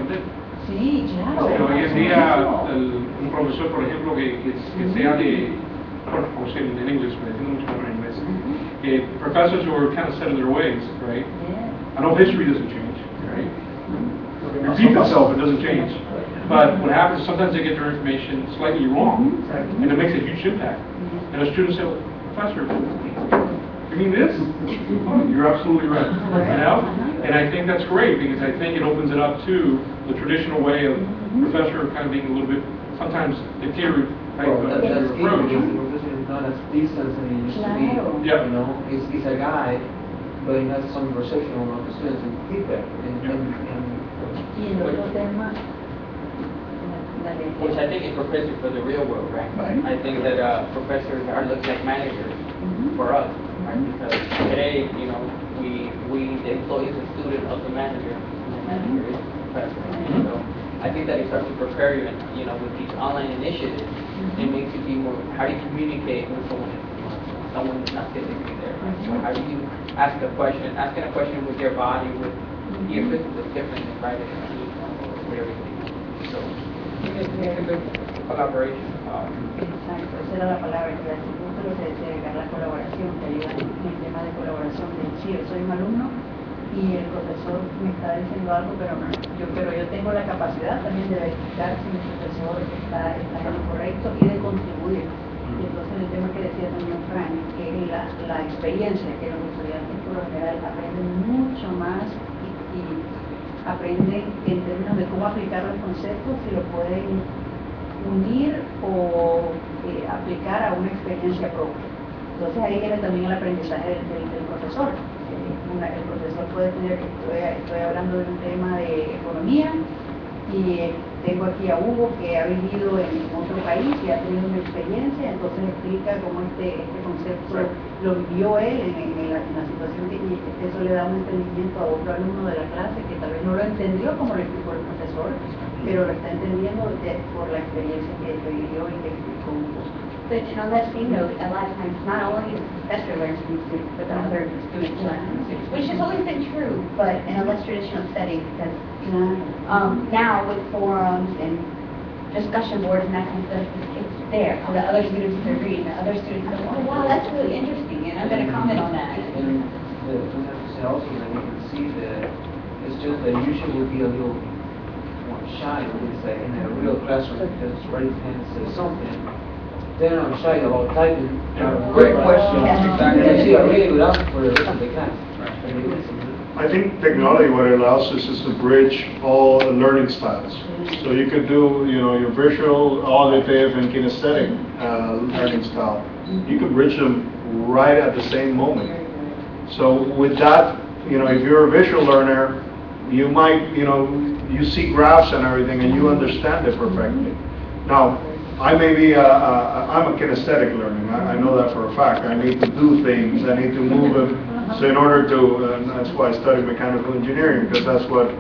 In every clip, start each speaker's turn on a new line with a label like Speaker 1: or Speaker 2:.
Speaker 1: plantel.
Speaker 2: Sí, claro.
Speaker 1: Pero hoy en día, un profesor, por ejemplo, que sea de, bueno, como say in English, but I think mucho mejor en inglés, professors who are kind of set in their ways, right?
Speaker 2: Yeah.
Speaker 1: I know history doesn't change, right? It repeats itself, it doesn't change. But what happens is sometimes they get their information slightly wrong, and it makes a huge impact. And a student says, Professor, you mean this? Oh, you're absolutely right. You know? And I think that's great, because I think it opens it up to the traditional way of professor kind of being a little bit, sometimes dictatorial type
Speaker 3: Well,
Speaker 1: of
Speaker 3: that's key,
Speaker 1: approach.
Speaker 3: because the professor is not as distant as he used to be.
Speaker 1: Yeah.
Speaker 3: You know, he's a guy, but he has some conversation among the students and feedback.
Speaker 2: Y el otro tema,
Speaker 4: Which I think is professors for the real world, right? I think that professors are looked like managers for us, right? Because today, you know, we the employee is a student of the manager, and the manager is the professor. So I think that it starts to prepare you, and you know, with these online initiatives, it makes you be more. How do you communicate with someone who's not physically there? Right? So how do you ask a question? Asking a question with your body, with your physical is different than writing a team or everything. So it's a good collaboration.
Speaker 2: exacto, esa era la palabra, que hace justo lo que decía, la colaboración, que ayuda en el tema de colaboración. Sí, yo soy un alumno y el profesor me está diciendo algo, pero yo tengo la capacidad también de verificar si mi profesor está en lo correcto y de contribuir. Y entonces el tema que decía también Frank, que es la experiencia, que los estudiantes por lo general aprenden mucho más y aprenden en términos de cómo aplicar los conceptos, si lo pueden unir o aplicar a una experiencia propia. Entonces ahí viene también el aprendizaje del profesor. El profesor puede tener que estoy hablando de un tema de economía y tengo aquí a Hugo que ha vivido en otro país y ha tenido una experiencia, entonces explica cómo este concepto lo vivió él en la situación y eso le da un entendimiento a otro alumno de la clase que tal vez no lo entendió como lo explicó el profesor, pero lo está entendiendo por la experiencia que vivió y que explicó Hugo.
Speaker 5: But on that same note, a lot of times not only does the professor learn from the students, but the other students learn from the students, which has always been true, but in a less traditional setting, because now with forums and discussion boards and that kind of stuff, it's there for the other students to read, and the other students go, oh wow, that's really interesting, and I'm going to comment on that.
Speaker 3: And we have to say also that you can see that it's just that usually will be a little more shy, we say, in a real classroom, because raise hand and say something. They're not shy about typing. Great question. And they see a really good answer for the rest of the class.
Speaker 6: I think technology, what it allows us is to bridge all learning styles. So you could do, your visual, auditive, and kinesthetic learning style. You could bridge them right at the same moment. So with that, if you're a visual learner, you might, you see graphs and everything, and you understand it perfectly. Now, I'm a kinesthetic learner. I know that for a fact. I need to do things. I need to move them. So in order to, and that's why I studied mechanical engineering, because that's what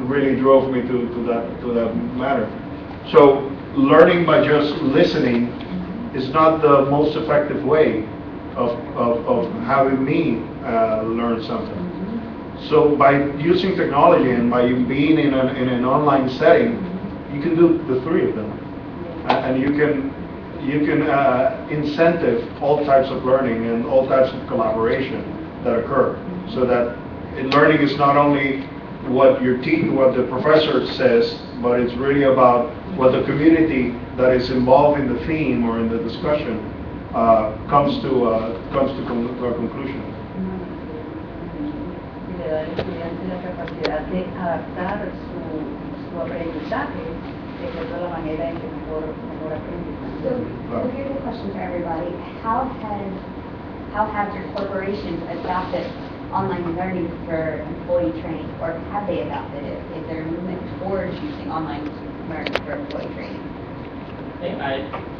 Speaker 6: really drove me to that matter. So learning by just listening is not the most effective way of having me learn something. So by using technology and by being in an online setting, you can do the three of them. And you can incentive all types of learning and all types of collaboration that occur, so that learning is not only what the professor says, but it's really about what the community that is involved in the theme or in the discussion comes to a conclusion.
Speaker 2: Y le da al estudiante la capacidad de adaptar su aprendizaje de acuerdo a la manera en que mejor aprende.
Speaker 5: So here's a question for everybody. How have your corporations adopted online learning for employee training, or have they adopted it? Is there a movement towards using online learning for employee training?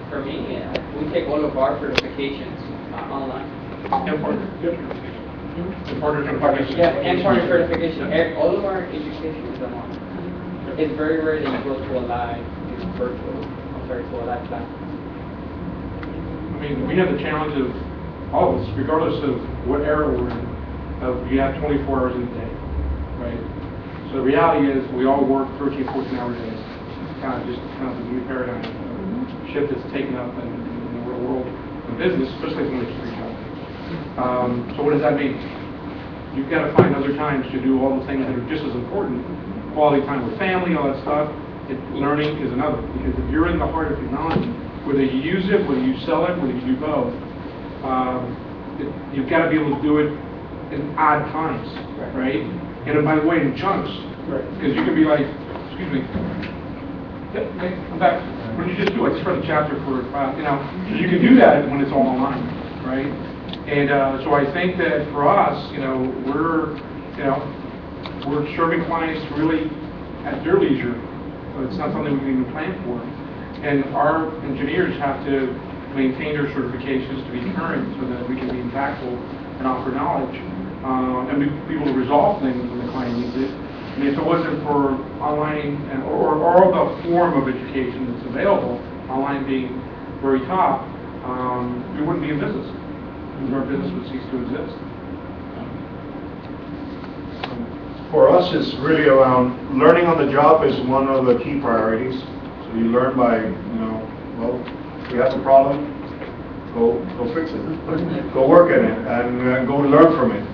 Speaker 4: For me, we take all of our certifications online.
Speaker 1: And partner certification.
Speaker 4: Yeah, and partner certification. All of our education is online. It's very rare that you go to a live, to a live class.
Speaker 1: I mean, we have the challenge of all of us, regardless of what era we're in, you have 24 hours in a day, right? So the reality is, we all work 13, 14-hour days. Kind of the new paradigm shift that's taken up in the real world of business, especially when it's free job. So what does that mean? You've got to find other times to do all the things that are just as important. Quality time with family, all that stuff. Learning is another. Because if you're in the heart of technology, whether you use it, whether you sell it, whether you do both, you've got to be able to do it in odd times, right? And by the way, in chunks. Because you can be like, excuse me, I'm back. What did you just do? I just read a chapter for, you can do that when it's all online, right? And so I think that for us, we're serving clients really at their leisure. So it's not something we can even plan for. And our engineers have to maintain their certifications to be current so that we can be impactful and offer knowledge. And be able to resolve things when the client needs it. I mean, if it wasn't for online or the form of education that's available, online being very top, we wouldn't be in business. Our business would cease to exist.
Speaker 6: For us, it's really around learning on the job is one of the key priorities. So you learn by, well, we have a problem, go fix it, go work at it, and go learn from it.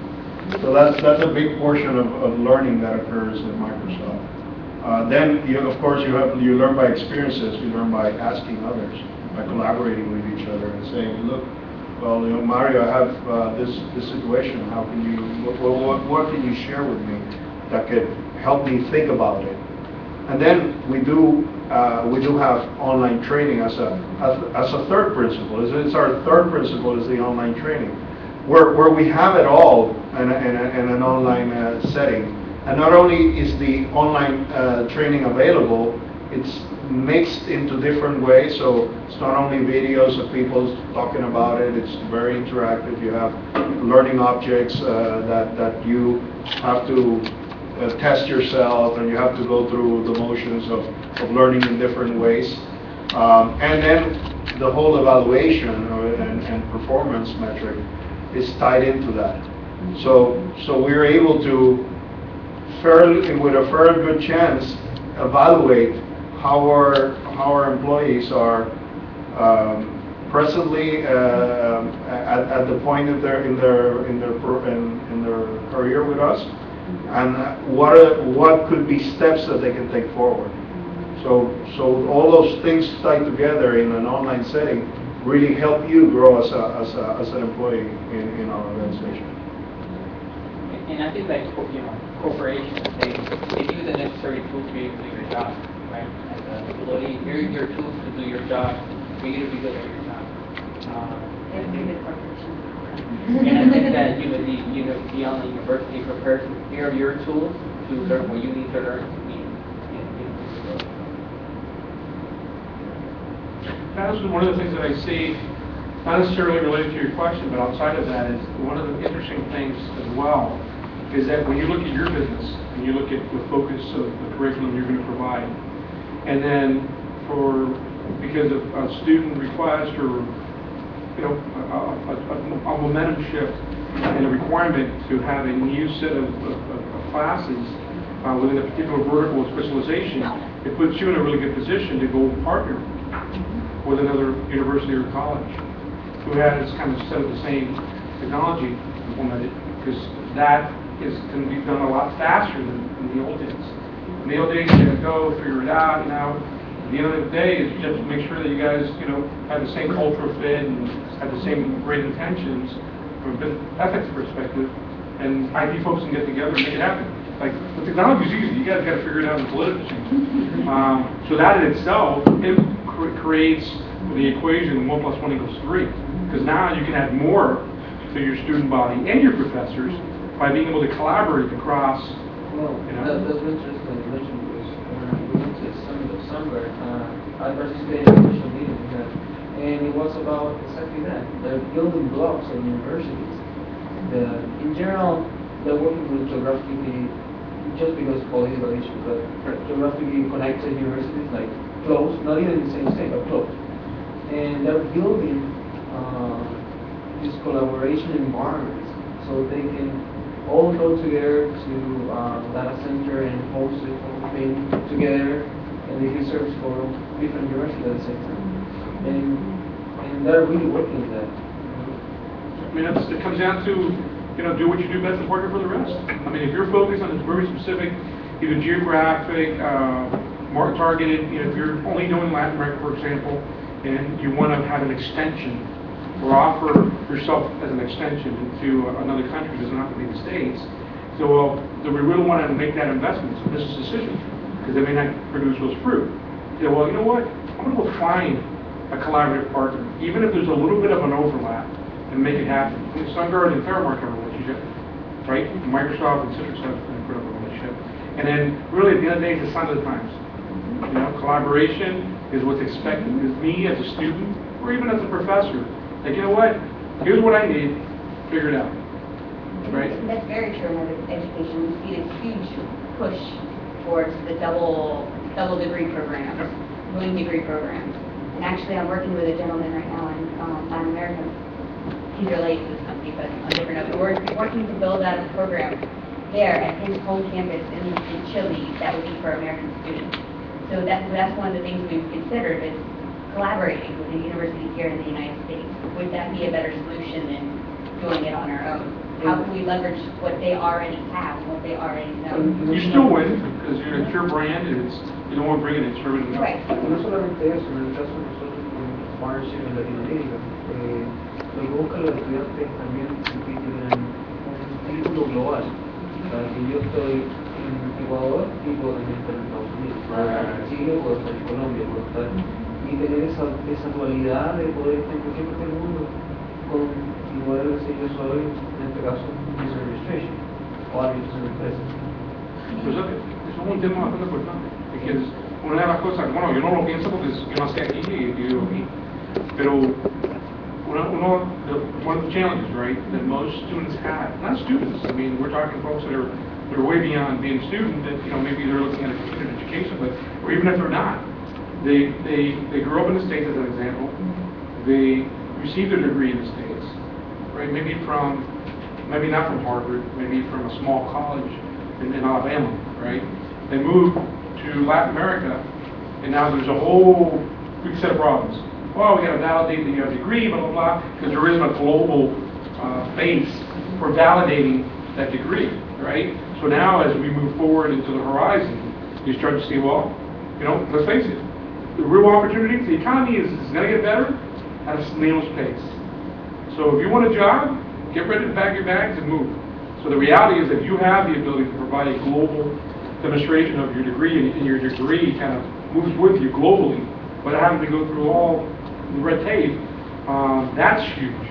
Speaker 6: So that's a big portion of learning that occurs in Microsoft. Then, of course, you learn by experiences. You learn by asking others, by collaborating with each other and saying, look, well, Mario, I have this situation. How can you? What can you share with me that could help me think about it? And then we do have online training as a third principle. It's our third principle is the online training, where we have it all in an online setting. And not only is the online training available, it's mixed into different ways. So it's not only videos of people talking about it, it's very interactive. You have learning objects that you have to test yourself, and you have to go through the motions of learning in different ways. And then the whole evaluation and performance metric is tied into that. So we're able to, with a fairly good chance, evaluate how our employees are presently at the point in their career with us, and what could be steps that they can take forward. So all those things tied together in an online setting really help you grow as an employee in our organization.
Speaker 4: And I think that corporations, they do the necessary tools for you to do your job, right? As an employee, here are your tools to do your job, for you to be good at your job. And I think that the online university prepares you. Here are your tools to learn what you need to learn to be.
Speaker 1: That is one of the things that I see, not necessarily related to your question, but outside of that, is one of the interesting things as well, is that when you look at your business, and you look at the focus of the curriculum you're going to provide, and then because of a student request or a momentum shift and a requirement to have a new set of classes within a particular vertical of specialization, it puts you in a really good position to go partner with another university or college who has kind of set of the same technology implemented, because that can be done a lot faster than in the old days. In the old days, you had to go figure it out. Now, at the end of the day, is just to make sure that you guys, have the same cultural fit and have the same great intentions from a business ethics perspective, and IT folks can get together and make it happen. Like, the technology is easy. You guys got to figure it out in political change. So that in itself, it creates the equation 1 + 1 = 3, because now you can add more to your student body and your professors by being able to collaborate across.
Speaker 3: Well, that's interesting you mentioned, because when we went to Summit of Summer, I participated in a social meeting here, and it was about exactly that, the building blocks of universities. In general, they're working with geographically, just because of political issues, but geographically connected universities, like close, not even in the same state, but close. And they're building these collaboration environments so they can all go together to data center and host the whole thing together, and they can serve for different universities at the same time. And they're really working on that.
Speaker 1: I mean, it comes down to, do what you do best and partner for the rest. I mean, if you're focused on this very specific, either geographic, more targeted, if you're only doing Latin America, for example, and you want to have an extension or offer yourself as an extension to another country, doesn't have to be the States. So, do we really want to make that investment? So, this is a decision, because they may not produce those fruit. Say, well, you know what? I'm going to go find a collaborative partner, even if there's a little bit of an overlap, and make it happen. SunGuard and Terramark have a relationship, right? Microsoft and Citrix have an incredible relationship. And then, really, at the end of the day, it's a sign of the times. Collaboration is what's expected. Because me as a student, or even as a professor, like, you know what? Here's what I need. Figure it out. Right?
Speaker 5: That's very true in education. We see this huge push towards the double degree programs, doing degree programs. And actually, I'm working with a gentleman right now in Latin America. He's related to this company, but on a different note. We're working to build out a program there at his home campus in Chile that would be for American students. So that's one of the things we've considered is collaborating with the universities here in the United States. Would that be a better solution than doing it on our own? How can we leverage what they already have and what they already know?
Speaker 1: You still win, because it's your brand, and you don't want to bring it in, serve it enough.
Speaker 5: Right.
Speaker 3: No solamente eso, en el caso de nosotros con Partnership en Latinoamérica, lo que buscan los estudiantes también es que tienen un título global. O sea, si yo estoy en Ecuador y puedo también estar en Estados Unidos, puedo estar en Chile, puedo estar en Colombia, puedo estar... Y tener esa dualidad de poder estar en cualquier parte del mundo con y poder decir yo soy, en este caso, user registration o alguien de empresa.
Speaker 1: Pues eso es un tema bastante importante, porque es una de las cosas, bueno, yo no lo pienso porque yo nací aquí y vivo aquí, pero one of the challenges, right, that most students have, not students, I mean, we're talking folks that are way beyond being a student, that, maybe they're looking at a continuing education, but, or even if they're not, they grew up in the States as an example, they received a degree in the States, right, maybe not from Harvard, maybe from a small college in Alabama, right, they moved to Latin America, and now there's a whole big set of problems. Well, we got to validate the degree, blah, blah, blah, because there isn't a global base for validating that degree, right? So now as we move forward into the horizon, you start to see, well, let's face it, the real opportunities, the economy is going to get better at a snail's pace. So if you want a job, get ready to pack your bags and move. So the reality is that you have the ability to provide a global demonstration of your degree, and your degree kind of moves with you globally, but having to go through all the red tape, that's huge.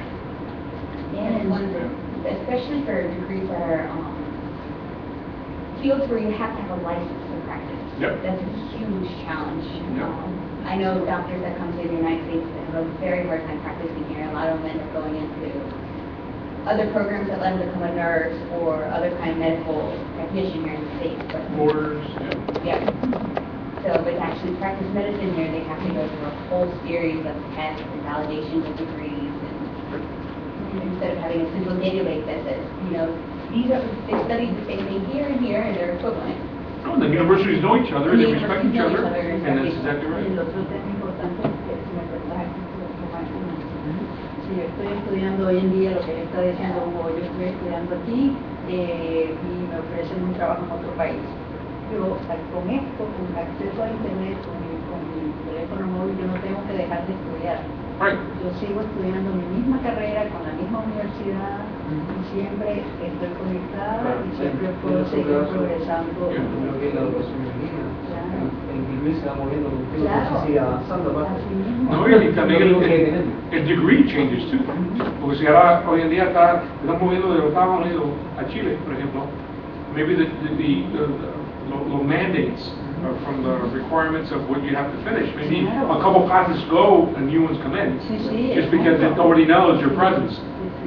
Speaker 5: And one of the, especially for degrees that are fields where you have to have a license to practice.
Speaker 1: Yep.
Speaker 5: That's a huge challenge.
Speaker 1: Yep.
Speaker 5: I know doctors that come to the United States that have a very hard time practicing here. A lot of them end up going into other programs that let them become a nurse or other kind of medical technician here in the States. But
Speaker 1: Borders,
Speaker 5: yeah. So, but to actually practice medicine here, they have to go through a whole series of tests and validations of degrees, and instead of having a simple database that says, they studied the same thing here and here, and they're equivalent.
Speaker 1: Oh, the universities know each other, they respect each other, and that's exactly right.
Speaker 2: El otro tema importante es que, si me perdonas, si yo estoy estudiando hoy en día lo que está diciendo Hugo, yo estoy estudiando aquí y me ofrecen un trabajo en otro país. Pero con esto, con acceso a internet, con mi teléfono móvil, yo no tengo que dejar de estudiar.
Speaker 1: Right.
Speaker 2: Yo sigo estudiando mi misma carrera con la misma universidad y siempre estoy conectada y siempre puedo seguir progresando.
Speaker 3: Creo que la educación en línea, el inglés se va moviendo con el tiempo,
Speaker 2: Claro.
Speaker 3: se sigue avanzando aparte.
Speaker 2: Así mismo.
Speaker 1: No, y también el degree changes too. Porque si ahora hoy en día están moviendo de los Estados Unidos a Chile, por ejemplo, maybe the mandates from the requirements of what you have to finish. Maybe a couple classes go and new ones come in, just because it already knows your presence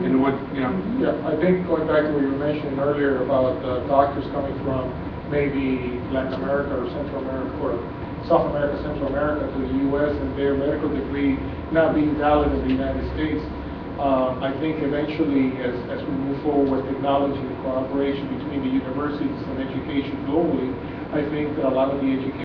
Speaker 1: and what.
Speaker 7: Yeah, I think going back to what you were mentioning earlier about doctors coming from maybe Latin America or Central America or South America, Central America to the U.S. and their medical degree not being valid in the United States. I think eventually, as we move forward with technology and cooperation between the universities and education globally, I think that a lot of the education